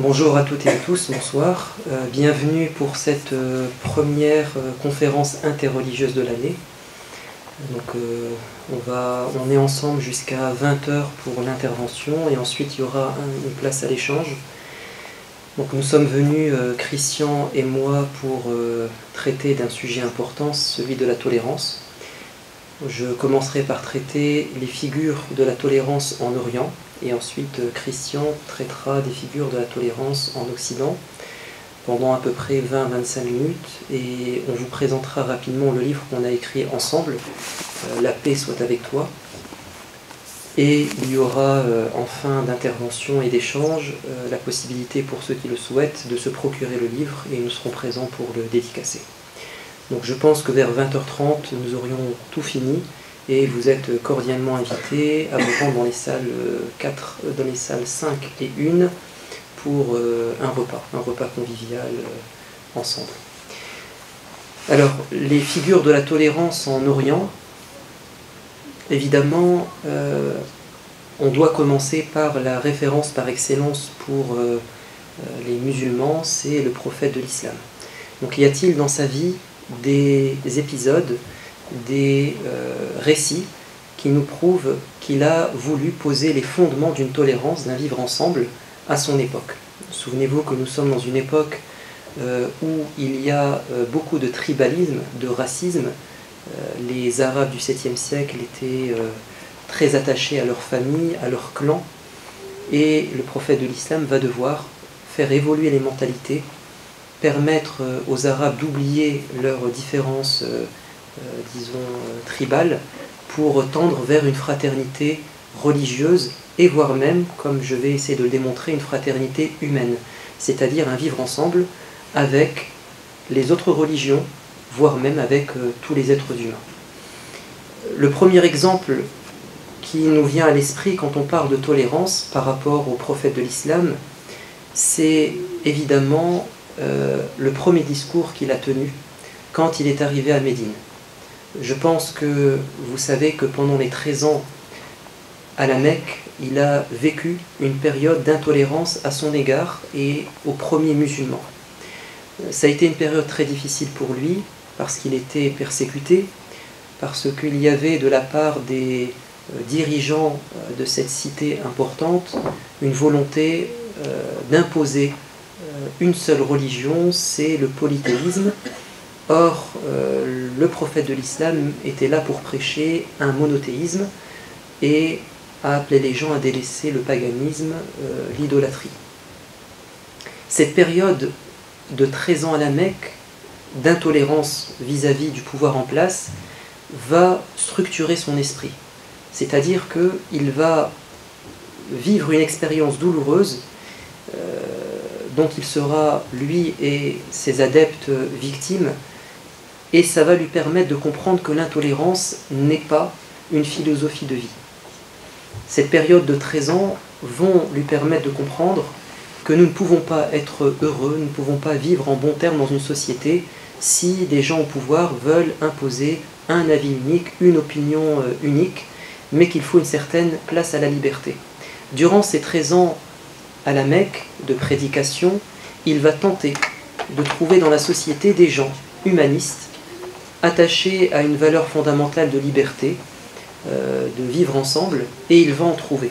Bonjour à toutes et à tous, bonsoir. Bienvenue pour cette première conférence interreligieuse de l'année. Donc on est ensemble jusqu'à 20 h pour l'intervention et ensuite il y aura une place à l'échange. Donc nous sommes venus, Christian et moi, pour traiter d'un sujet important, celui de la tolérance. Je commencerai par traiter les figures de la tolérance en Orient, et ensuite Christian traitera des figures de la tolérance en Occident pendant à peu près 20-25 minutes, et on vous présentera rapidement le livre qu'on a écrit ensemble, La paix soit avec toi. Et il y aura en fin d'intervention et d'échange la possibilité pour ceux qui le souhaitent de se procurer le livre, et nous serons présents pour le dédicacer. Donc je pense que vers 20 h 30 nous aurions tout fini, et vous êtes cordialement invités à vous rendre dans les salles 5 et 1 pour un repas convivial ensemble. Alors, les figures de la tolérance en Orient, évidemment, on doit commencer par la référence par excellence pour les musulmans, c'est le prophète de l'islam. Donc y a-t-il dans sa vie des épisodes, des récits qui nous prouvent qu'il a voulu poser les fondements d'une tolérance, d'un vivre ensemble à son époque. Souvenez-vous que nous sommes dans une époque où il y a beaucoup de tribalisme, de racisme. Les Arabes du 7e siècle étaient très attachés à leur famille, à leur clan, et le prophète de l'islam va devoir faire évoluer les mentalités, permettre aux Arabes d'oublier leurs différences, tribales, pour tendre vers une fraternité religieuse, et voire même, comme je vais essayer de le démontrer, une fraternité humaine, c'est-à-dire un vivre ensemble avec les autres religions, voire même avec tous les êtres humains. Le premier exemple qui nous vient à l'esprit quand on parle de tolérance par rapport au prophète de l'islam, c'est évidemment le premier discours qu'il a tenu quand il est arrivé à Médine. Je pense que vous savez que pendant les 13 ans à la Mecque, il a vécu une période d'intolérance à son égard et aux premiers musulmans. Ça a été une période très difficile pour lui, parce qu'il était persécuté, parce qu'il y avait de la part des dirigeants de cette cité importante une volonté d'imposer une seule religion, c'est le polythéisme. Or, le prophète de l'islam était là pour prêcher un monothéisme et à appeler les gens à délaisser le paganisme, l'idolâtrie. Cette période de 13 ans à la Mecque, d'intolérance vis-à-vis du pouvoir en place, va structurer son esprit. C'est-à-dire qu'il va vivre une expérience douloureuse dont il sera, lui et ses adeptes, victimes, et ça va lui permettre de comprendre que l'intolérance n'est pas une philosophie de vie. Cette période de 13 ans vont lui permettre de comprendre que nous ne pouvons pas être heureux, nous ne pouvons pas vivre en bons termes dans une société si des gens au pouvoir veulent imposer un avis unique, une opinion unique, mais qu'il faut une certaine place à la liberté. Durant ces 13 ans à la Mecque de prédication, il va tenter de trouver dans la société des gens humanistes, attachés à une valeur fondamentale de liberté, de vivre ensemble, et il va en trouver.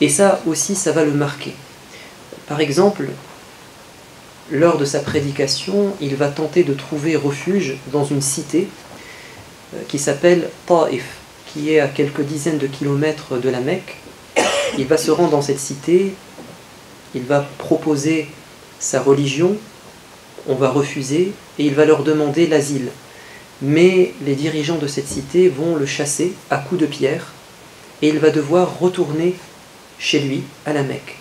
Et ça aussi, ça va le marquer. Par exemple, lors de sa prédication, il va tenter de trouver refuge dans une cité qui s'appelle Taïf, qui est à quelques dizaines de kilomètres de la Mecque. Il va se rendre dans cette cité, il va proposer sa religion, on va refuser, et il va leur demander l'asile. Mais les dirigeants de cette cité vont le chasser à coups de pierre, et il va devoir retourner chez lui, à la Mecque.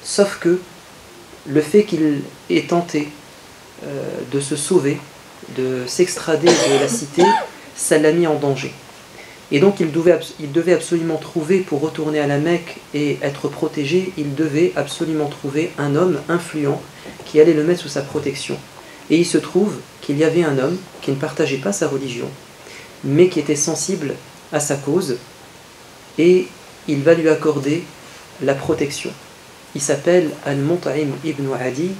Sauf que le fait qu'il ait tenté de se sauver, de s'extrader de la cité, ça l'a mis en danger. Et donc il devait absolument trouver, pour retourner à la Mecque et être protégé, il devait absolument trouver un homme influent qui allait le mettre sous sa protection. Et il se trouve qu'il y avait un homme qui ne partageait pas sa religion, mais qui était sensible à sa cause, et il va lui accorder la protection. il s'appelle Al-Mut'im ibn Adi,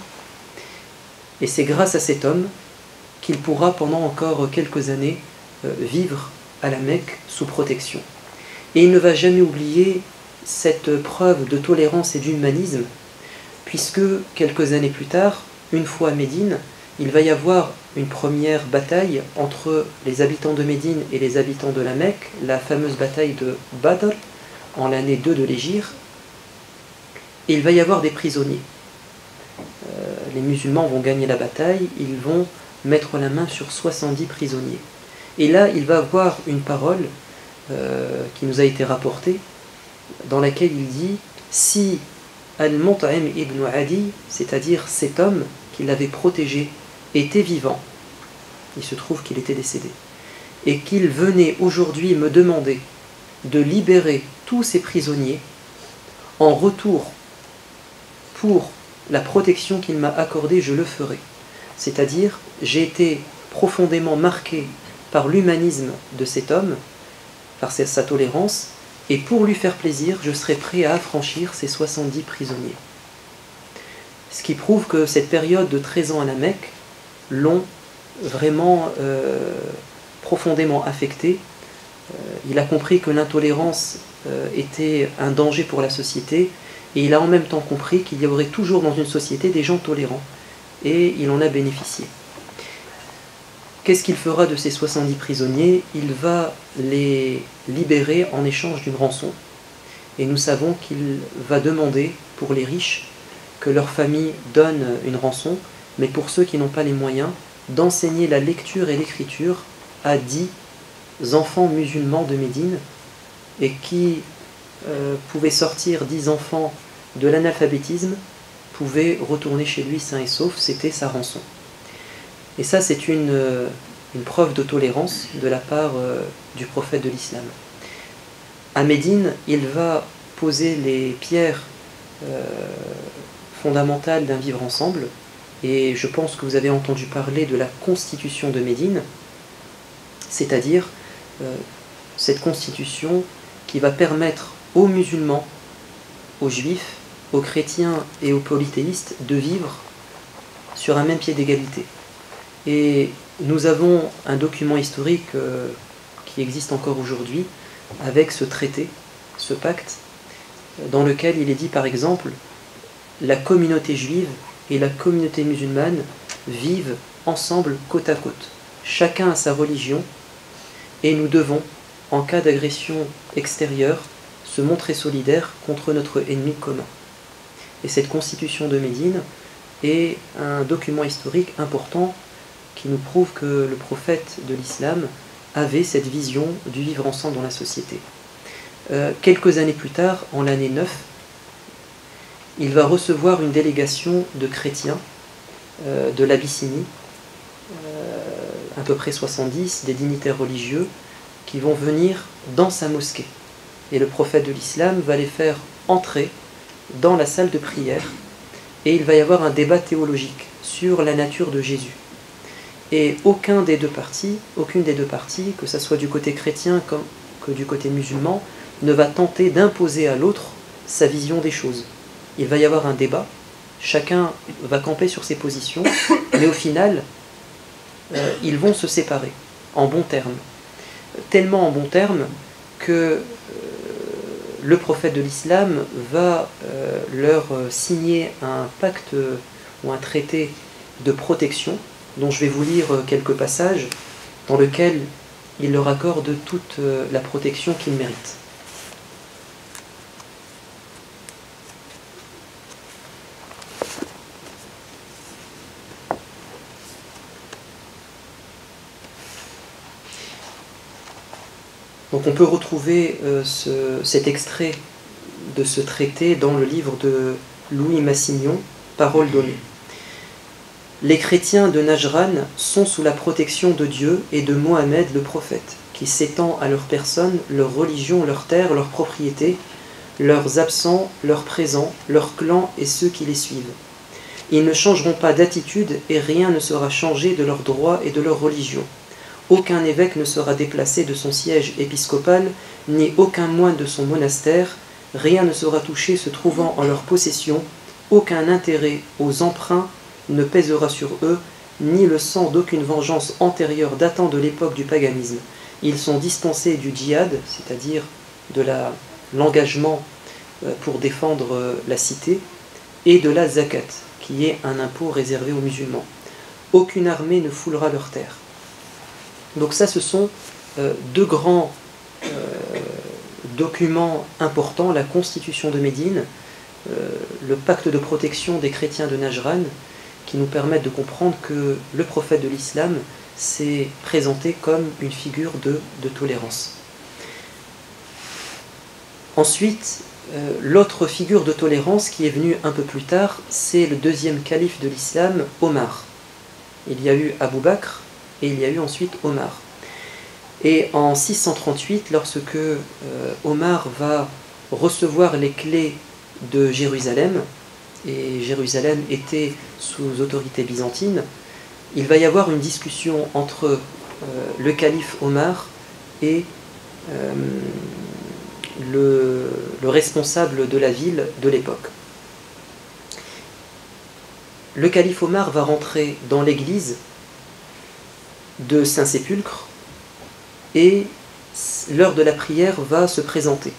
et c'est grâce à cet homme qu'il pourra pendant encore quelques années vivre à la Mecque sous protection. Et il ne va jamais oublier cette preuve de tolérance et d'humanisme, puisque quelques années plus tard, une fois à Médine, il va y avoir une première bataille entre les habitants de Médine et les habitants de la Mecque, la fameuse bataille de Badr, en l'année 2 de l'Hégire, et il va y avoir des prisonniers. Les musulmans vont gagner la bataille, ils vont mettre la main sur 70 prisonniers. Et là, il va avoir une parole qui nous a été rapportée, dans laquelle il dit « Si Al-Mut'im ibn Adi, c'est-à-dire cet homme qui l'avait protégé, était vivant, il se trouve qu'il était décédé, et qu'il venait aujourd'hui me demander de libérer tous ces prisonniers en retour pour la protection qu'il m'a accordée, je le ferai. C'est-à-dire, j'ai été profondément marqué par l'humanisme de cet homme, par sa tolérance, et pour lui faire plaisir, je serai prêt à affranchir ces 70 prisonniers. » Ce qui prouve que cette période de 13 ans à la Mecque l'ont vraiment profondément affecté. Il a compris que l'intolérance était un danger pour la société, et il a en même temps compris qu'il y aurait toujours dans une société des gens tolérants, et il en a bénéficié. Qu'est-ce qu'il fera de ces 70 prisonniers? Il va les libérer en échange d'une rançon. Et nous savons qu'il va demander pour les riches que leur famille donne une rançon, mais pour ceux qui n'ont pas les moyens, d'enseigner la lecture et l'écriture à 10 enfants musulmans de Médine, et qui pouvaient sortir 10 enfants de l'analphabétisme, pouvaient retourner chez lui sains et saufs, c'était sa rançon. Et ça, c'est une preuve de tolérance de la part du prophète de l'islam. À Médine, il va poser les pierres fondamentales d'un vivre ensemble, et je pense que vous avez entendu parler de la constitution de Médine, c'est-à-dire cette constitution qui va permettre aux musulmans, aux juifs, aux chrétiens et aux polythéistes de vivre sur un même pied d'égalité. Et nous avons un document historique qui existe encore aujourd'hui avec ce traité, ce pacte, dans lequel il est dit par exemple la communauté juive et la communauté musulmane vivent ensemble côte à côte. Chacun a sa religion et nous devons, en cas d'agression extérieure, se montrer solidaires contre notre ennemi commun. Et cette constitution de Médine est un document historique important qui nous prouve que le prophète de l'islam avait cette vision du vivre ensemble dans la société. Quelques années plus tard, en l'année 9, il va recevoir une délégation de chrétiens de l'Abyssinie, à peu près 70, des dignitaires religieux, qui vont venir dans sa mosquée. Et le prophète de l'islam va les faire entrer dans la salle de prière, et il va y avoir un débat théologique sur la nature de Jésus. Et aucune des deux parties, que ce soit du côté chrétien que du côté musulman, ne va tenter d'imposer à l'autre sa vision des choses. Il va y avoir un débat, chacun va camper sur ses positions, mais au final, ils vont se séparer, en bons termes. Tellement en bons termes que le prophète de l'islam va leur signer un pacte ou un traité de protection, dont je vais vous lire quelques passages, dans lequel il leur accorde toute la protection qu'ils méritent. Donc on peut retrouver cet extrait de ce traité dans le livre de Louis Massignon, Paroles données. Les chrétiens de Najran sont sous la protection de Dieu et de Mohammed le prophète, qui s'étend à leur personne, leur religion, leurs terres, leurs propriétés, leurs absents, leurs présents, leurs clans et ceux qui les suivent. Ils ne changeront pas d'attitude et rien ne sera changé de leurs droits et de leur religion. Aucun évêque ne sera déplacé de son siège épiscopal, ni aucun moine de son monastère, rien ne sera touché se trouvant en leur possession, aucun intérêt aux emprunts ne pèsera sur eux, ni le sang d'aucune vengeance antérieure datant de l'époque du paganisme. Ils sont dispensés du djihad, c'est-à-dire de l'engagement pour défendre la cité, et de la zakat, qui est un impôt réservé aux musulmans. Aucune armée ne foulera leurs terres. Donc ça, ce sont deux grands documents importants, la constitution de Médine, le pacte de protection des chrétiens de Najran, qui nous permettent de comprendre que le prophète de l'islam s'est présenté comme une figure de tolérance. Ensuite, l'autre figure de tolérance qui est venue un peu plus tard, c'est le deuxième calife de l'islam, Omar. Il y a eu Abu Bakr et il y a eu ensuite Omar. Et en 638, lorsque Omar va recevoir les clés de Jérusalem, et Jérusalem était sous autorité byzantine, il va y avoir une discussion entre le calife Omar et le responsable de la ville de l'époque. Le calife Omar va rentrer dans l'église de Saint-Sépulcre et l'heure de la prière va se présenter.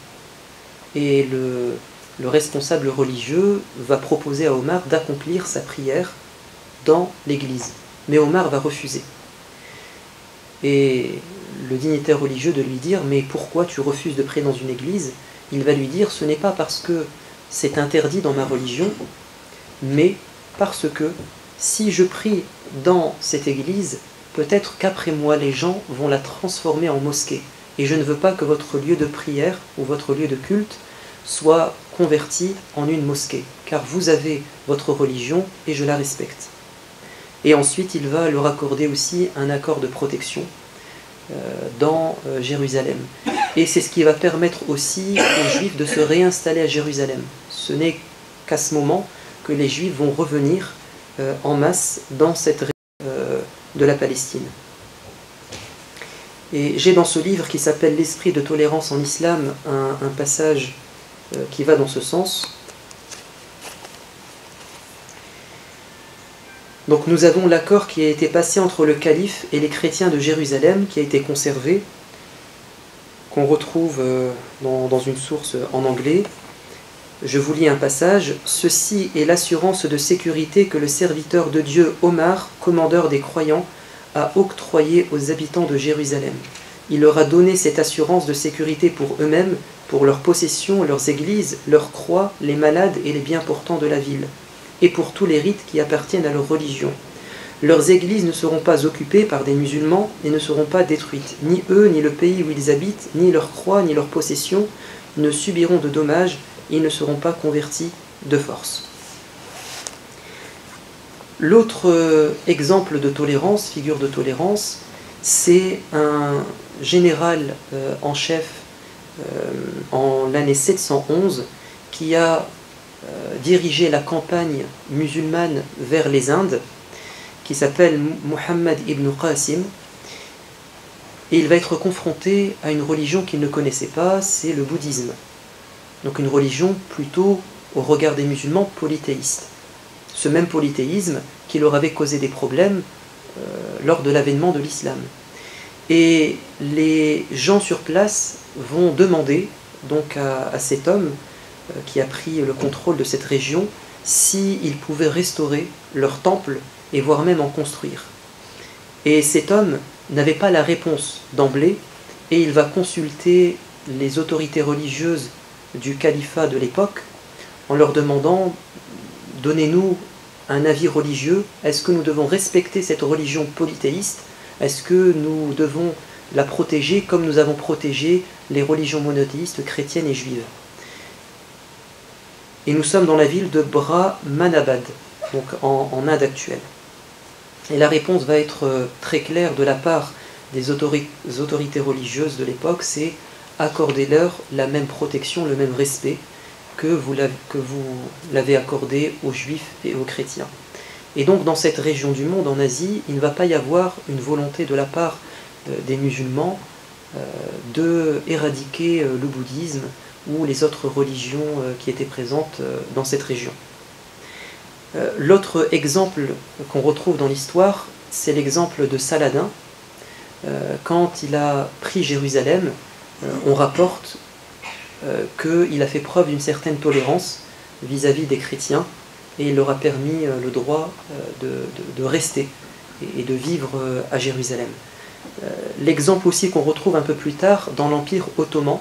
Et le responsable religieux va proposer à Omar d'accomplir sa prière dans l'église. Mais Omar va refuser. Et le dignitaire religieux de lui dire « Mais pourquoi tu refuses de prier dans une église ?» Il va lui dire « Ce n'est pas parce que c'est interdit dans ma religion, mais parce que si je prie dans cette église, peut-être qu'après moi les gens vont la transformer en mosquée. Et je ne veux pas que votre lieu de prière ou votre lieu de culte soit converti en une mosquée, car vous avez votre religion et je la respecte. » Et ensuite, il va leur accorder aussi un accord de protection dans Jérusalem. Et c'est ce qui va permettre aussi aux Juifs de se réinstaller à Jérusalem. Ce n'est qu'à ce moment que les Juifs vont revenir en masse dans cette région de la Palestine. Et j'ai dans ce livre qui s'appelle « L'esprit de tolérance en islam » un passage qui va dans ce sens. Donc nous avons l'accord qui a été passé entre le calife et les chrétiens de Jérusalem, qui a été conservé, qu'on retrouve dans une source en anglais. Je vous lis un passage. « Ceci est l'assurance de sécurité que le serviteur de Dieu Omar, commandeur des croyants, a octroyée aux habitants de Jérusalem. Il leur a donné cette assurance de sécurité pour eux-mêmes, pour leurs possessions, leurs églises, leurs croix, les malades et les bien portants de la ville, et pour tous les rites qui appartiennent à leur religion. Leurs églises ne seront pas occupées par des musulmans et ne seront pas détruites. Ni eux, ni le pays où ils habitent, ni leurs croix, ni leurs possessions ne subiront de dommages, ils ne seront pas convertis de force. » L'autre exemple de tolérance, figure de tolérance, c'est un général en chef en l'année 711 qui a dirigé la campagne musulmane vers les Indes, qui s'appelle Muhammad ibn Qasim, et il va être confronté à une religion qu'il ne connaissait pas, c'est le bouddhisme. Donc une religion plutôt, au regard des musulmans, polythéiste. Ce même polythéisme qui leur avait causé des problèmes lors de l'avènement de l'islam. Et les gens sur place vont demander donc à cet homme qui a pris le contrôle de cette région s'il pouvait restaurer leur temple et voire même en construire. Et cet homme n'avait pas la réponse d'emblée et il va consulter les autorités religieuses du califat de l'époque en leur demandant « Donnez-nous un avis religieux, est-ce que nous devons respecter cette religion polythéiste? Est-ce que nous devons la protéger comme nous avons protégé les religions monothéistes chrétiennes et juives ?» Et nous sommes dans la ville de Brahmanabad, donc en Inde actuelle. Et la réponse va être très claire de la part des autorités religieuses de l'époque, c'est accordez-leur la même protection, le même respect que vous l'avez accordé aux juifs et aux chrétiens. Et donc dans cette région du monde, en Asie, il ne va pas y avoir une volonté de la part des musulmans de éradiquer le bouddhisme ou les autres religions qui étaient présentes dans cette région. L'autre exemple qu'on retrouve dans l'histoire, c'est l'exemple de Saladin. Quand il a pris Jérusalem, on rapporte qu'il a fait preuve d'une certaine tolérance vis-à-vis des chrétiens, et il leur a permis le droit de rester et de vivre à Jérusalem. L'exemple aussi qu'on retrouve un peu plus tard dans l'Empire ottoman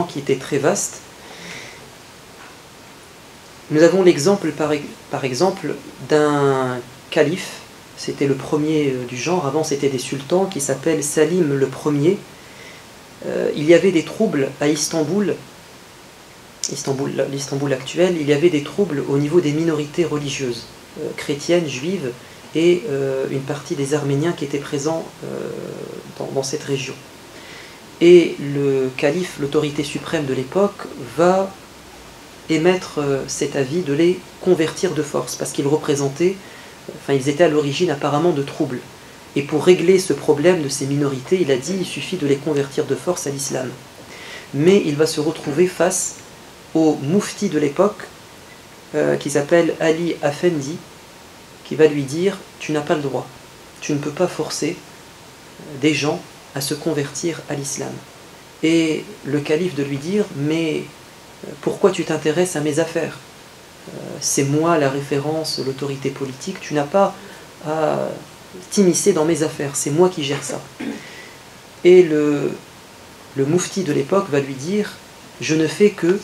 qui était très vaste. Nous avons l'exemple par exemple d'un calife, c'était le premier du genre, avant c'était des sultans, qui s'appelle Salim le Premier. Il y avait des troubles à l'Istanbul actuel, il y avait des troubles au niveau des minorités religieuses, chrétiennes, juives, et une partie des Arméniens qui étaient présents dans cette région. Et le calife, l'autorité suprême de l'époque, va émettre cet avis de les convertir de force, parce qu'ils représentaient, ils étaient à l'origine apparemment de troubles. Et pour régler ce problème de ces minorités, il a dit il suffit de les convertir de force à l'islam. Mais il va se retrouver face au moufti de l'époque, qui s'appelle Ali Afendi, qui va lui dire tu n'as pas le droit, tu ne peux pas forcer des gens à se convertir à l'islam. Et le calife de lui dire mais pourquoi tu t'intéresses à mes affaires? C'est moi la référence, l'autorité politique, tu n'as pas à t'immiscer dans mes affaires, c'est moi qui gère ça. Et le moufti de l'époque va lui dire je ne fais que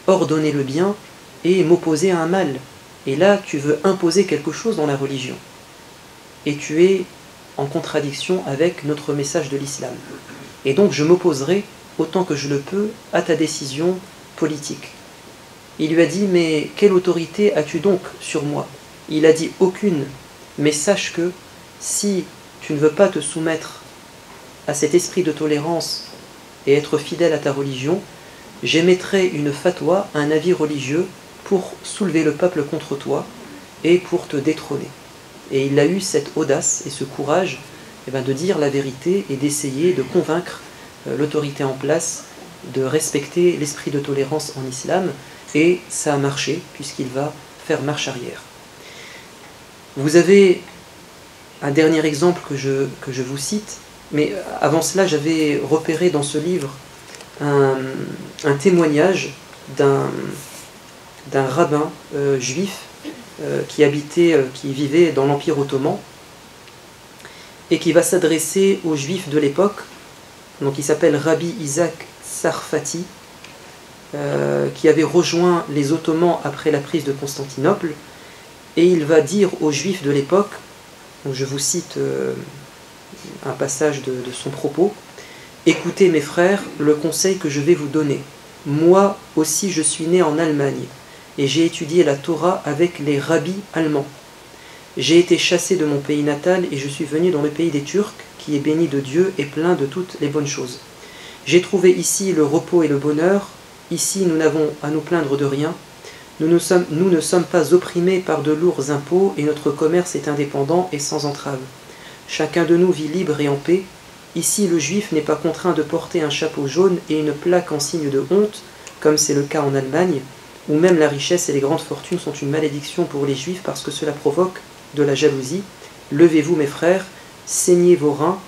ordonner le bien et m'opposer à un mal. Et là, tu veux imposer quelque chose dans la religion. Et tu es en contradiction avec notre message de l'islam. Et donc, je m'opposerai autant que je le peux à ta décision politique. Il lui a dit, mais quelle autorité as-tu donc sur moi? Il a dit, aucune. Mais sache que si tu ne veux pas te soumettre à cet esprit de tolérance et être fidèle à ta religion, j'émettrai une fatwa, un avis religieux, pour soulever le peuple contre toi et pour te détrôner. Et il a eu cette audace et ce courage de dire la vérité et d'essayer de convaincre l'autorité en place de respecter l'esprit de tolérance en islam, et ça a marché puisqu'il va faire marche arrière. Vous avez un dernier exemple que je vous cite, mais avant cela j'avais repéré dans ce livre un témoignage d'un rabbin juif qui vivait dans l'Empire ottoman et qui va s'adresser aux juifs de l'époque. Donc il s'appelle Rabbi Isaac Sarfati, qui avait rejoint les Ottomans après la prise de Constantinople, et il va dire aux juifs de l'époque, donc je vous cite un passage de son propos: écoutez mes frères, le conseil que je vais vous donner. Moi aussi je suis né en Allemagne, et j'ai étudié la Torah avec les rabbis allemands. J'ai été chassé de mon pays natal et je suis venu dans le pays des Turcs, qui est béni de Dieu et plein de toutes les bonnes choses. J'ai trouvé ici le repos et le bonheur. Ici nous n'avons à nous plaindre de rien. Nous ne sommes pas opprimés par de lourds impôts et notre commerce est indépendant et sans entrave. Chacun de nous vit libre et en paix. Ici le juif n'est pas contraint de porter un chapeau jaune et une plaque en signe de honte, comme c'est le cas en Allemagne, où même la richesse et les grandes fortunes sont une malédiction pour les juifs parce que cela provoque de la jalousie. Levez-vous mes frères, saignez vos reins,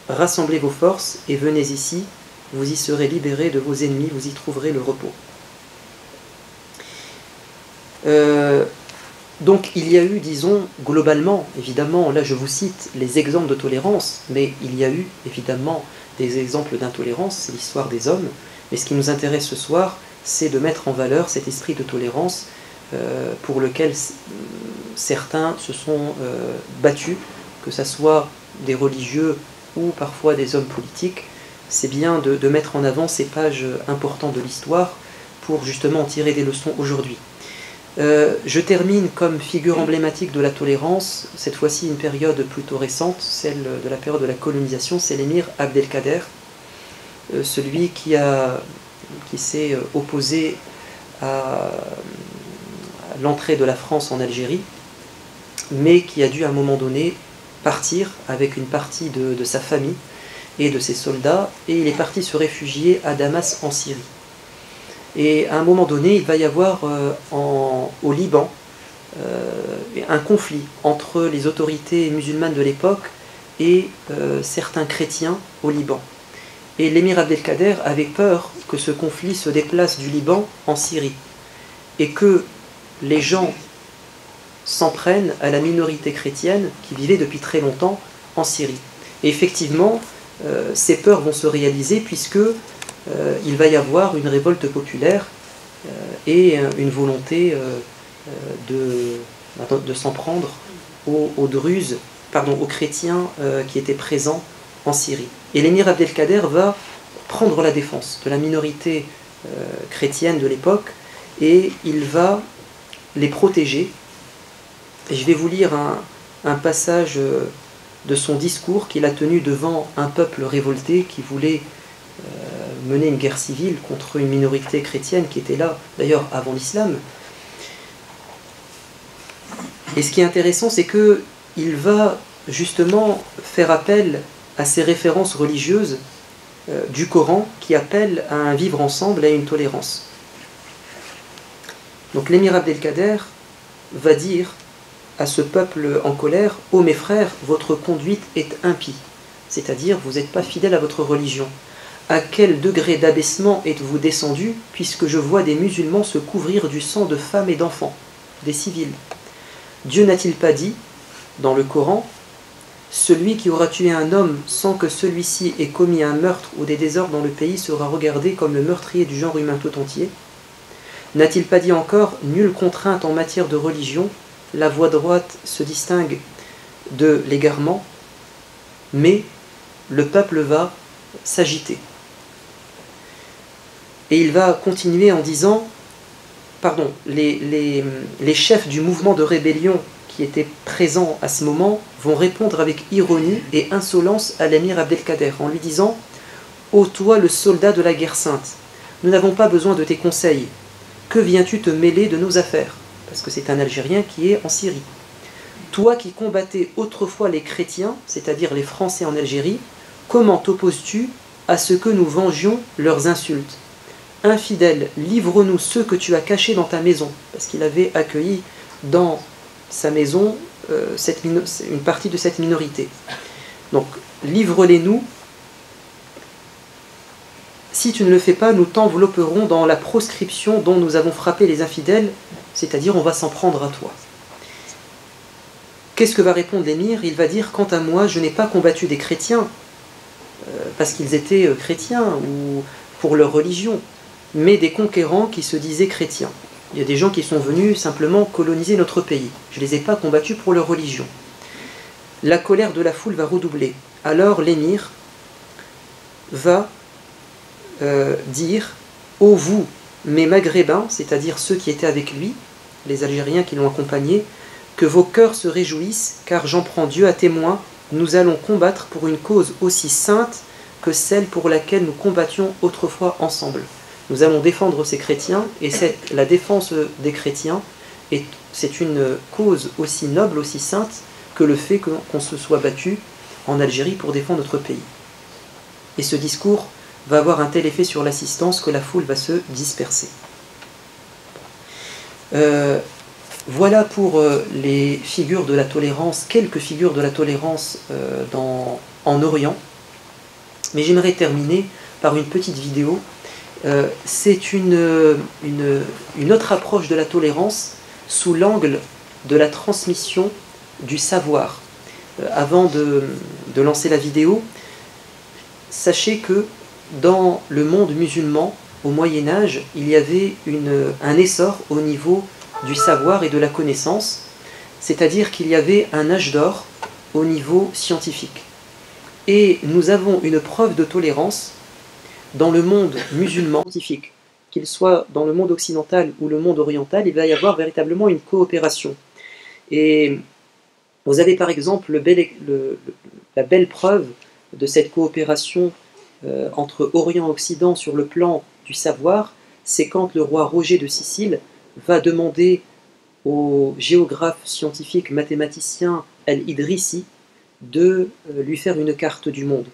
rassemblez vos forces et venez ici, vous y serez libérés de vos ennemis, vous y trouverez le repos. Donc il y a eu, disons, globalement, évidemment, là je vous cite les exemples de tolérance, mais il y a eu évidemment des exemples d'intolérance, c'est l'histoire des hommes, mais ce qui nous intéresse ce soir, c'est de mettre en valeur cet esprit de tolérance pour lequel certains se sont battus, que ce soit des religieux ou parfois des hommes politiques. C'est bien de mettre en avant ces pages importantes de l'histoire pour justement en tirer des leçons aujourd'hui. Je termine comme figure emblématique de la tolérance, cette fois-ci une période plutôt récente, celle de la période de la colonisation, c'est l'émir Abdelkader, celui qui s'est opposé à l'entrée de la France en Algérie, mais qui a dû à un moment donné partir avec une partie de sa famille, et de ses soldats, et il est parti se réfugier à Damas en Syrie. Et à un moment donné, il va y avoir au Liban un conflit entre les autorités musulmanes de l'époque et certains chrétiens au Liban. Et l'émir Abdelkader avait peur que ce conflit se déplace du Liban en Syrie et que les gens s'en prennent à la minorité chrétienne qui vivait depuis très longtemps en Syrie. Et effectivement, ces peurs vont se réaliser puisque il va y avoir une révolte populaire et une volonté de s'en prendre aux Druzes, aux chrétiens qui étaient présents en Syrie. Et l'émir Abdelkader va prendre la défense de la minorité chrétienne de l'époque et il va les protéger. Et je vais vous lire un passage de son discours qu'il a tenu devant un peuple révolté qui voulait mener une guerre civile contre une minorité chrétienne qui était là, d'ailleurs avant l'islam. Et ce qui est intéressant, c'est qu'il va justement faire appel à ces références religieuses du Coran qui appellent à un vivre ensemble, à une tolérance. Donc l'émir Abdelkader va dire à ce peuple en colère: « Ô mes frères, votre conduite est impie, c'est-à-dire vous n'êtes pas fidèles à votre religion. À quel degré d'abaissement êtes-vous descendus, puisque je vois des musulmans se couvrir du sang de femmes et d'enfants, des civils. Dieu n'a-t-il pas dit, dans le Coran, celui qui aura tué un homme sans que celui-ci ait commis un meurtre ou des désordres dans le pays sera regardé comme le meurtrier du genre humain tout entier? N'a-t-il pas dit encore, nulle contrainte en matière de religion, la voie droite se distingue de l'égarement, mais le peuple va s'agiter. » Et il va continuer en disant, les chefs du mouvement de rébellion qui étaient présents à ce moment vont répondre avec ironie et insolence à l'émir Abdelkader en lui disant: « Ô toi le soldat de la guerre sainte, nous n'avons pas besoin de tes conseils. Que viens-tu te mêler de nos affaires ?» Parce que c'est un Algérien qui est en Syrie. « Toi qui combattais autrefois les chrétiens, c'est-à-dire les Français en Algérie, comment t'opposes-tu à ce que nous vengions leurs insultes? Infidèle, livre-nous ceux que tu as cachés dans ta maison. » Parce qu'il avait accueilli dans sa maison une partie de cette minorité. Donc, livre-les-nous. Si tu ne le fais pas, nous t'envelopperons dans la proscription dont nous avons frappé les infidèles, c'est-à-dire on va s'en prendre à toi. Qu'est-ce que va répondre l'émir? Il va dire: « Quant à moi, je n'ai pas combattu des chrétiens, parce qu'ils étaient chrétiens ou pour leur religion, mais des conquérants qui se disaient chrétiens. Il y a des gens qui sont venus simplement coloniser notre pays. Je ne les ai pas combattus pour leur religion. » La colère de la foule va redoubler. Alors l'émir va dire: « Ô vous, mes maghrébins, c'est-à-dire ceux qui étaient avec lui, les Algériens qui l'ont accompagné, que vos cœurs se réjouissent, car j'en prends Dieu à témoin, nous allons combattre pour une cause aussi sainte que celle pour laquelle nous combattions autrefois ensemble. Nous allons défendre ces chrétiens, et la défense des chrétiens, c'est une cause aussi noble, aussi sainte, que le fait qu'on se soit battu en Algérie pour défendre notre pays. » Et ce discours va avoir un tel effet sur l'assistance que la foule va se disperser. Voilà pour les figures de la tolérance, quelques figures de la tolérance en Orient. Mais j'aimerais terminer par une petite vidéo. C'est une autre approche de la tolérance sous l'angle de la transmission du savoir. Avant de lancer la vidéo, sachez que dans le monde musulman, au Moyen-Âge, il y avait un essor au niveau du savoir et de la connaissance, c'est-à-dire qu'il y avait un âge d'or au niveau scientifique. Et nous avons une preuve de tolérance dans le monde musulman scientifique, qu'il soit dans le monde occidental ou le monde oriental. Il va y avoir véritablement une coopération. Et vous avez par exemple la belle preuve de cette coopération entre Orient et Occident sur le plan du savoir, c'est quand le roi Roger de Sicile va demander au géographe scientifique mathématicien Al-Idrissi de lui faire une carte du monde.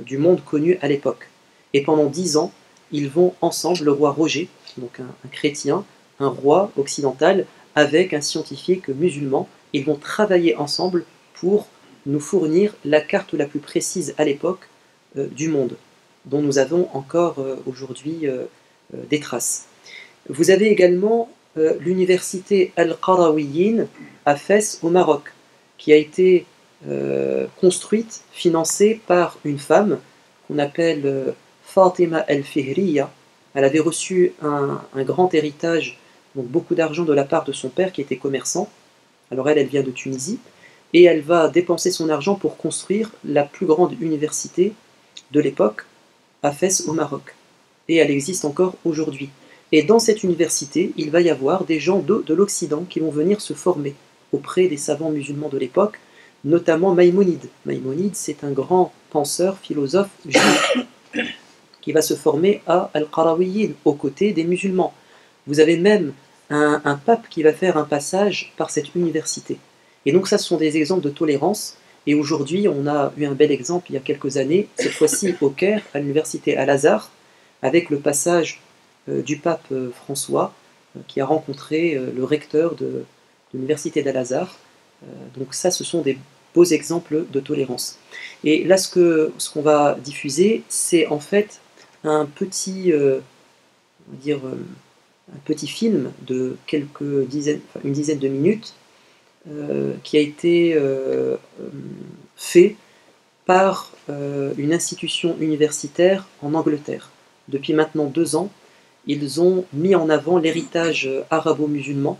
du monde connu à l'époque. Et pendant 10 ans, ils vont ensemble, le roi Roger, donc un chrétien, un roi occidental, avec un scientifique musulman, ils vont travailler ensemble pour nous fournir la carte la plus précise à l'époque du monde, dont nous avons encore aujourd'hui des traces. Vous avez également l'université Al-Qarawiyyin à Fès au Maroc, qui a été construite, financée par une femme qu'on appelle Fatima El-Fihriya. Elle avait reçu un grand héritage, donc beaucoup d'argent de la part de son père qui était commerçant. Alors elle vient de Tunisie, et elle va dépenser son argent pour construire la plus grande université de l'époque à Fès au Maroc. Et elle existe encore aujourd'hui. Et dans cette université, il va y avoir des gens de l'Occident qui vont venir se former auprès des savants musulmans de l'époque, notamment Maïmonide. Maïmonide, c'est un grand penseur, philosophe juif, qui va se former à Al-Qarawiyyin, aux côtés des musulmans. Vous avez même un pape qui va faire un passage par cette université. Et donc ça, ce sont des exemples de tolérance. Et aujourd'hui, on a eu un bel exemple il y a quelques années, cette fois-ci au Caire, à l'université Al-Azhar, avec le passage du pape François, qui a rencontré le recteur de l'université d'Al-Azhar. Donc ça, ce sont des beaux exemples de tolérance. Et là, ce qu'on va diffuser, c'est en fait un petit, on va dire, un petit film de une dizaine de minutes, qui a été fait par une institution universitaire en Angleterre. Depuis maintenant 2 ans, ils ont mis en avant l'héritage arabo-musulman,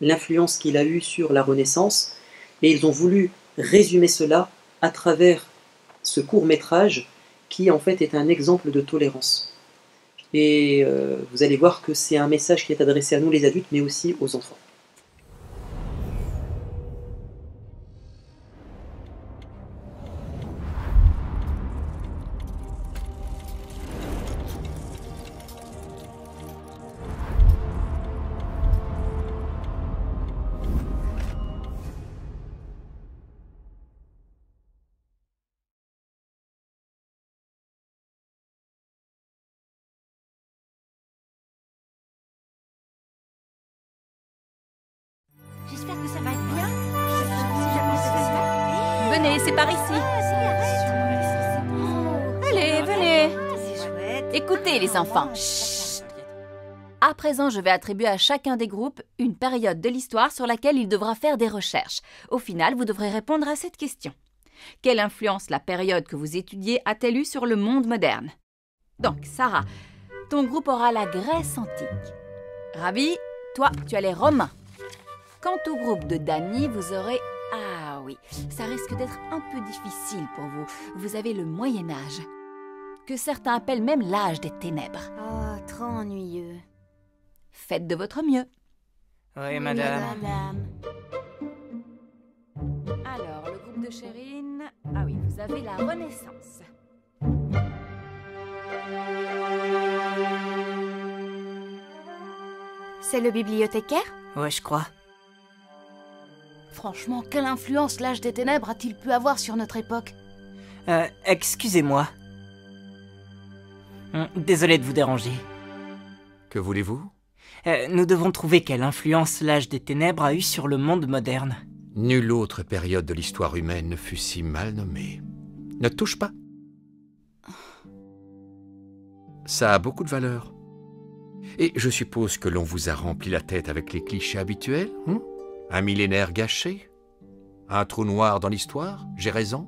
l'influence qu'il a eue sur la Renaissance, et ils ont voulu résumer cela à travers ce court-métrage qui en fait est un exemple de tolérance. Et vous allez voir que c'est un message qui est adressé à nous les adultes, mais aussi aux enfants. J'espère que ça va être bien. Venez, c'est par ici. Allez, venez. C'est chouette. Écoutez, les enfants. Chut. À présent, je vais attribuer à chacun des groupes une période de l'histoire sur laquelle il devra faire des recherches. Au final, vous devrez répondre à cette question. Quelle influence la période que vous étudiez a-t-elle eu sur le monde moderne? Donc, Sarah, ton groupe aura la Grèce antique. Ravi, toi, tu as les Romains. Quant au groupe de Dany, vous aurez... Ah oui, ça risque d'être un peu difficile pour vous. Vous avez le Moyen-Âge, que certains appellent même l'âge des ténèbres. Oh, trop ennuyeux. Faites de votre mieux. Oui, madame. Madame. Alors, le groupe de Chérine... Ah oui, vous avez la Renaissance. C'est le bibliothécaire? Ouais, je crois. Franchement, quelle influence l'âge des ténèbres a-t-il pu avoir sur notre époque? Excusez-moi. Désolé de vous déranger. Que voulez-vous? Nous devons trouver quelle influence l'âge des ténèbres a eu sur le monde moderne. Nulle autre période de l'histoire humaine ne fut si mal nommée. Ne touche pas. Ça a beaucoup de valeur. Et je suppose que l'on vous a rempli la tête avec les clichés habituels, hein? Un millénaire gâché? Un trou noir dans l'histoire? J'ai raison?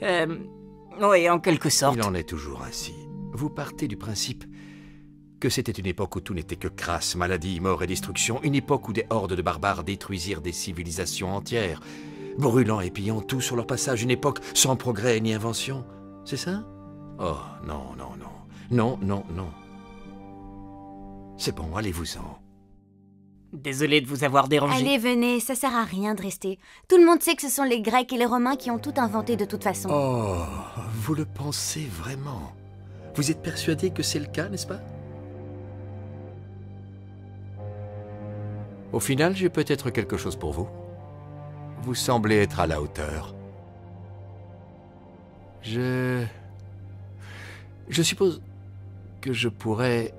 Oui, en quelque sorte. Il en est toujours ainsi. Vous partez du principe que c'était une époque où tout n'était que crasse, maladie, mort et destruction, une époque où des hordes de barbares détruisirent des civilisations entières, brûlant et pillant tout sur leur passage, une époque sans progrès ni invention. C'est ça? Oh, non, non, non. Non, non, non. C'est bon, allez-vous-en. Désolé de vous avoir dérangé. Allez, venez, ça sert à rien de rester. Tout le monde sait que ce sont les Grecs et les Romains qui ont tout inventé de toute façon. Oh, vous le pensez vraiment? Vous êtes persuadé que c'est le cas, n'est-ce pas? Au final, j'ai peut-être quelque chose pour vous. Vous semblez être à la hauteur. Je suppose que je pourrais...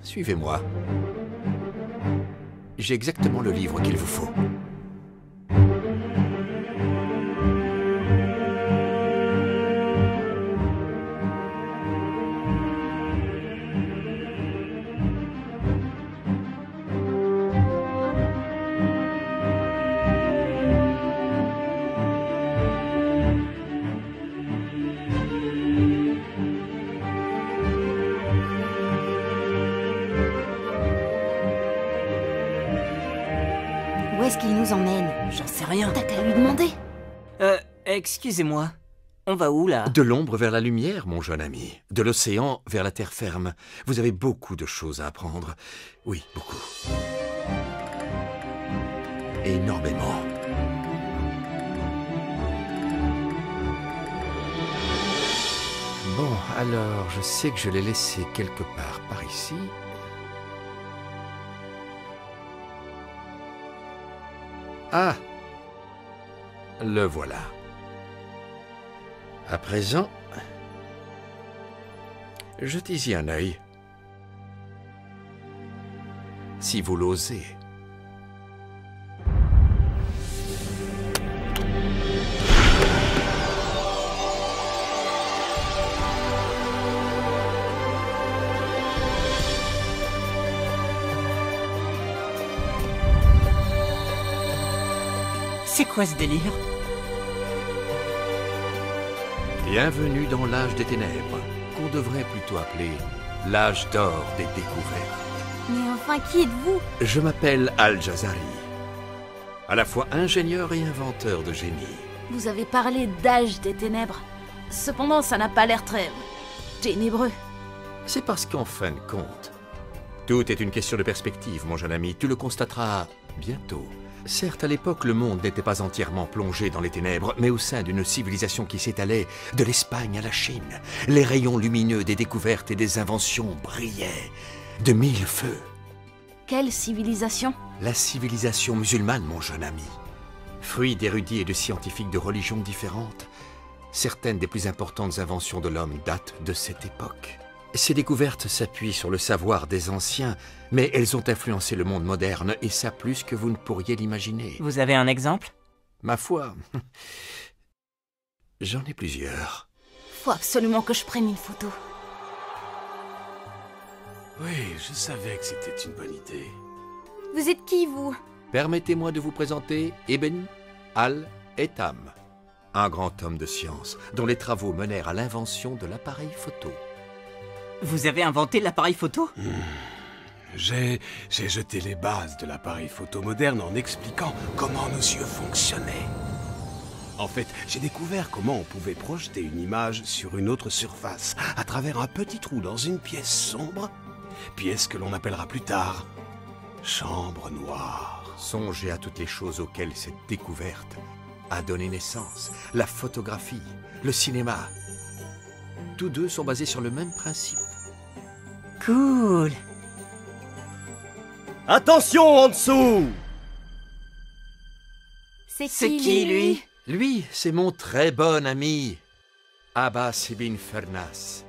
Suivez-moi. J'ai exactement le livre qu'il vous faut. Où est-ce qu'il nous emmène? J'en sais rien. T'as qu'à lui demander. Excusez-moi. On va où, là? De l'ombre vers la lumière, mon jeune ami. De l'océan vers la terre ferme. Vous avez beaucoup de choses à apprendre. Oui, beaucoup. Énormément. Bon, alors, je sais que je l'ai laissé quelque part par ici. Ah! Le voilà. À présent, jetez-y un œil. Si vous l'osez. C'est quoi ce délire? Bienvenue dans l'âge des ténèbres, qu'on devrait plutôt appeler l'âge d'or des découvertes. Mais enfin, qui êtes-vous? Je m'appelle Al-Jazari, à la fois ingénieur et inventeur de génie. Vous avez parlé d'âge des ténèbres. Cependant, ça n'a pas l'air très... ténébreux. C'est parce qu'en fin de compte, tout est une question de perspective, mon jeune ami. Tu le constateras bientôt. Certes, à l'époque, le monde n'était pas entièrement plongé dans les ténèbres, mais au sein d'une civilisation qui s'étalait de l'Espagne à la Chine, les rayons lumineux des découvertes et des inventions brillaient de mille feux. Quelle civilisation? La civilisation musulmane, mon jeune ami. Fruit d'érudits et de scientifiques de religions différentes, certaines des plus importantes inventions de l'homme datent de cette époque. Ces découvertes s'appuient sur le savoir des anciens, mais elles ont influencé le monde moderne, et ça plus que vous ne pourriez l'imaginer. Vous avez un exemple? Ma foi, j'en ai plusieurs. Faut absolument que je prenne une photo. Oui, je savais que c'était une bonne idée. Vous êtes qui, vous? Permettez-moi de vous présenter Ibn al-Haytham, un grand homme de science, dont les travaux menèrent à l'invention de l'appareil photo. Vous avez inventé l'appareil photo? J'ai jeté les bases de l'appareil photo moderne en expliquant comment nos yeux fonctionnaient. En fait, j'ai découvert comment on pouvait projeter une image sur une autre surface à travers un petit trou dans une pièce sombre, pièce que l'on appellera plus tard chambre noire. Songez à toutes les choses auxquelles cette découverte a donné naissance. La photographie, le cinéma. Tous deux sont basés sur le même principe. Cool. Attention en dessous! C'est qui, lui? Lui, c'est mon très bon ami, Abbas ibn Fernas,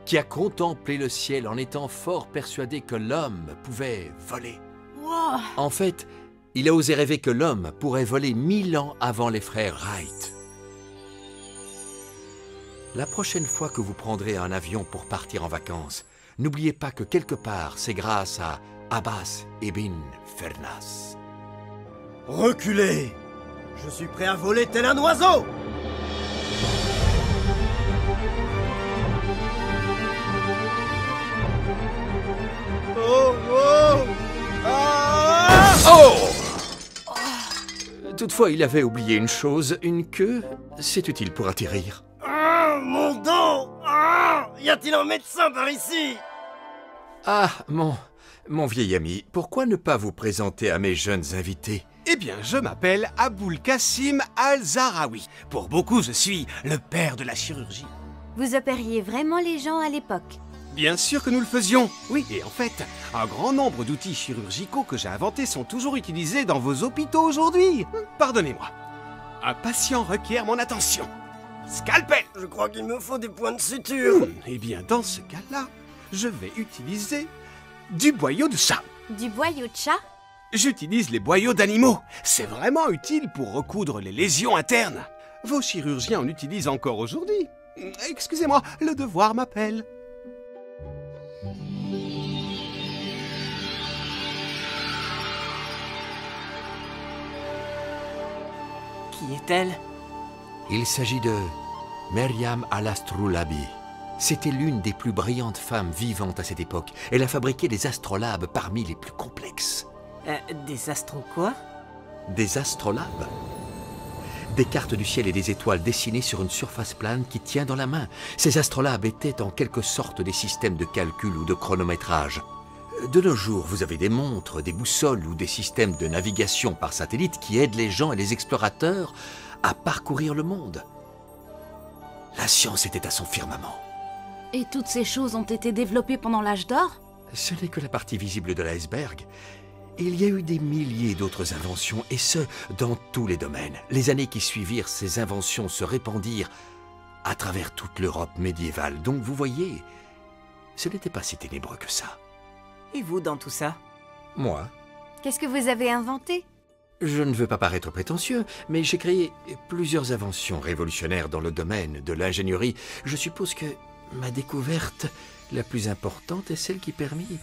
qui a contemplé le ciel en étant fort persuadé que l'homme pouvait voler. Wow. En fait, il a osé rêver que l'homme pourrait voler 1000 ans avant les frères Wright. La prochaine fois que vous prendrez un avion pour partir en vacances, n'oubliez pas que quelque part, c'est grâce à Abbas ibn Fernas. Reculez! Je suis prêt à voler tel un oiseau! Oh! Oh! Ah! Oh! Toutefois, il avait oublié une chose, une queue, c'est utile pour atterrir. Ah! Mon dos! Ah! Y a-t-il un médecin par ici? Ah, mon vieil ami, pourquoi ne pas vous présenter à mes jeunes invités? Eh bien, je m'appelle Aboul Kassim Al-Zahraoui. Pour beaucoup, je suis le père de la chirurgie. Vous opériez vraiment les gens à l'époque? Bien sûr que nous le faisions. Oui, et en fait, un grand nombre d'outils chirurgicaux que j'ai inventés sont toujours utilisés dans vos hôpitaux aujourd'hui. Pardonnez-moi. Un patient requiert mon attention. Scalpel! Je crois qu'il me faut des points de suture. Eh bien, dans ce cas-là, je vais utiliser du boyau de chat. Du boyau de chat? J'utilise les boyaux d'animaux. C'est vraiment utile pour recoudre les lésions internes. Vos chirurgiens en utilisent encore aujourd'hui. Excusez-moi, le devoir m'appelle. Qui est-elle? Il s'agit de Meriam Alastrulabi. C'était l'une des plus brillantes femmes vivantes à cette époque. Elle a fabriqué des astrolabes parmi les plus complexes. Des astros quoi? Des astrolabes? Des cartes du ciel et des étoiles dessinées sur une surface plane qui tient dans la main. Ces astrolabes étaient en quelque sorte des systèmes de calcul ou de chronométrage. De nos jours, vous avez des montres, des boussoles ou des systèmes de navigation par satellite qui aident les gens et les explorateurs à parcourir le monde. La science était à son firmament. Et toutes ces choses ont été développées pendant l'âge d'or? Ce n'est que la partie visible de l'iceberg. Il y a eu des milliers d'autres inventions, et ce, dans tous les domaines. Les années qui suivirent, ces inventions se répandirent à travers toute l'Europe médiévale. Donc vous voyez, ce n'était pas si ténébreux que ça. Et vous dans tout ça? Moi? Qu'est-ce que vous avez inventé? Je ne veux pas paraître prétentieux, mais j'ai créé plusieurs inventions révolutionnaires dans le domaine de l'ingénierie. Je suppose que ma découverte la plus importante est celle qui permit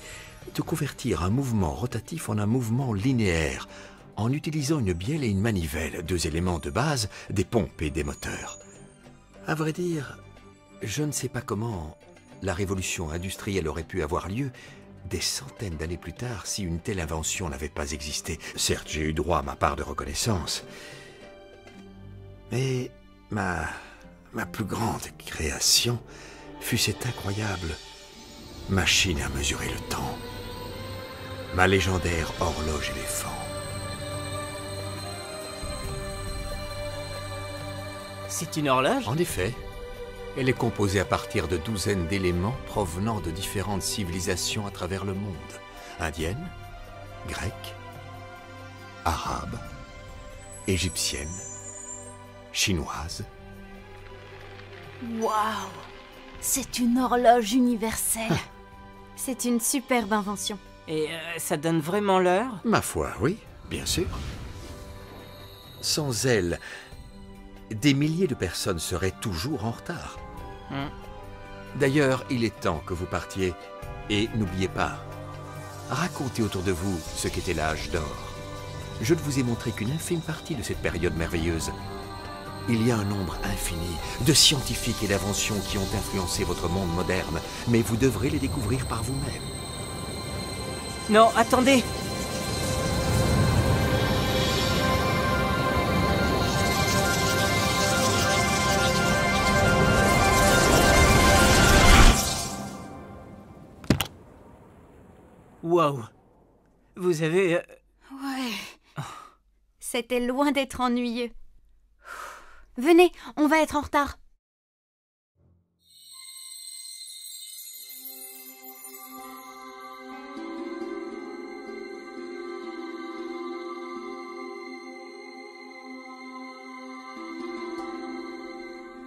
de convertir un mouvement rotatif en un mouvement linéaire, en utilisant une bielle et une manivelle, deux éléments de base, des pompes et des moteurs. À vrai dire, je ne sais pas comment la révolution industrielle aurait pu avoir lieu des centaines d'années plus tard si une telle invention n'avait pas existé. Certes, j'ai eu droit à ma part de reconnaissance, mais ma plus grande création fut cette incroyable machine à mesurer le temps. Ma légendaire horloge éléphant. C'est une horloge? En effet, elle est composée à partir de douzaines d'éléments provenant de différentes civilisations à travers le monde. Indienne, grecque, arabe, égyptienne, chinoise. Waouh! C'est une horloge universelle. C'est une superbe invention. Et ça donne vraiment l'heure? Ma foi, oui, bien sûr. Sans elle, des milliers de personnes seraient toujours en retard. D'ailleurs, il est temps que vous partiez. Et n'oubliez pas, racontez autour de vous ce qu'était l'âge d'or. Je ne vous ai montré qu'une infime partie de cette période merveilleuse. Il y a un nombre infini de scientifiques et d'inventions qui ont influencé votre monde moderne, mais vous devrez les découvrir par vous-même. Non, attendez! Wow! Vous avez... Ouais. C'était loin d'être ennuyeux. Venez, on va être en retard.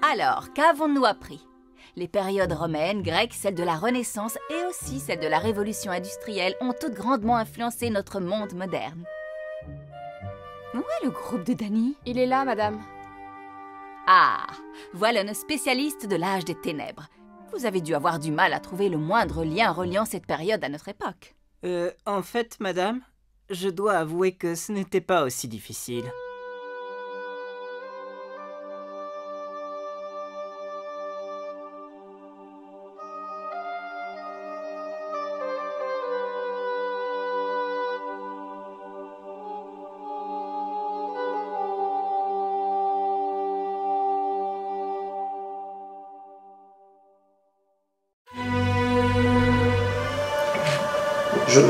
Alors, qu'avons-nous appris? Les périodes romaines, grecques, celles de la Renaissance et aussi celles de la Révolution industrielle ont toutes grandement influencé notre monde moderne. Où est le groupe de Danny? Il est là, madame. Ah, voilà nos spécialistes de l'âge des ténèbres. Vous avez dû avoir du mal à trouver le moindre lien reliant cette période à notre époque. En fait, madame, je dois avouer que ce n'était pas aussi difficile.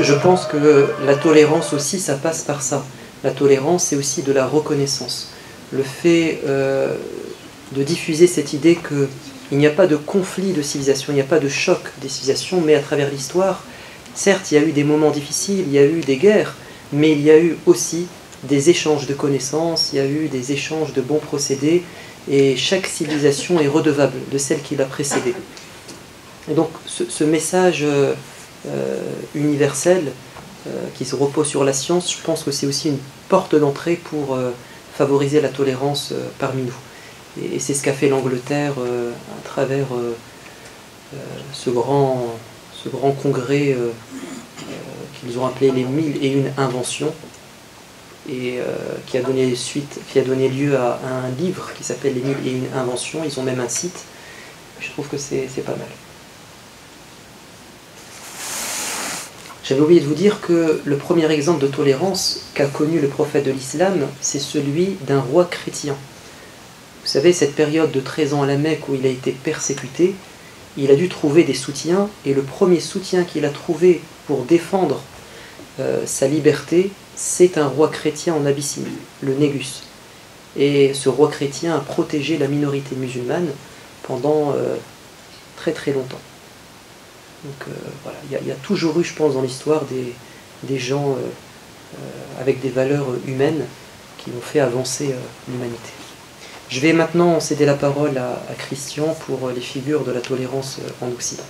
Je pense que la tolérance aussi, ça passe par ça. La tolérance, c'est aussi de la reconnaissance. Le fait de diffuser cette idée qu'il n'y a pas de conflit de civilisation, il n'y a pas de choc des civilisations, mais à travers l'histoire, certes, il y a eu des moments difficiles, il y a eu des guerres, mais il y a eu aussi des échanges de connaissances, il y a eu des échanges de bons procédés, et chaque civilisation est redevable de celle qui l'a précédée. Et donc ce message universel qui se repose sur la science, je pense que c'est aussi une porte d'entrée pour favoriser la tolérance parmi nous. Et c'est ce qu'a fait l'Angleterre à travers ce grand congrès qu'ils ont appelé les 1001 inventions, et qui a donné lieu à un livre qui s'appelle les 1001 inventions. Ils ont même un site. Je trouve que c'est pas mal. J'avais oublié de vous dire que le premier exemple de tolérance qu'a connu le prophète de l'islam, c'est celui d'un roi chrétien. Vous savez, cette période de 13 ans à la Mecque où il a été persécuté, il a dû trouver des soutiens, et le premier soutien qu'il a trouvé pour défendre sa liberté, c'est un roi chrétien en Abyssinie, le Négus. Et ce roi chrétien a protégé la minorité musulmane pendant très très longtemps. Donc voilà, il y a toujours eu, je pense, dans l'histoire des gens avec des valeurs humaines qui ont fait avancer l'humanité. Je vais maintenant céder la parole à Christian pour les figures de la tolérance en Occident.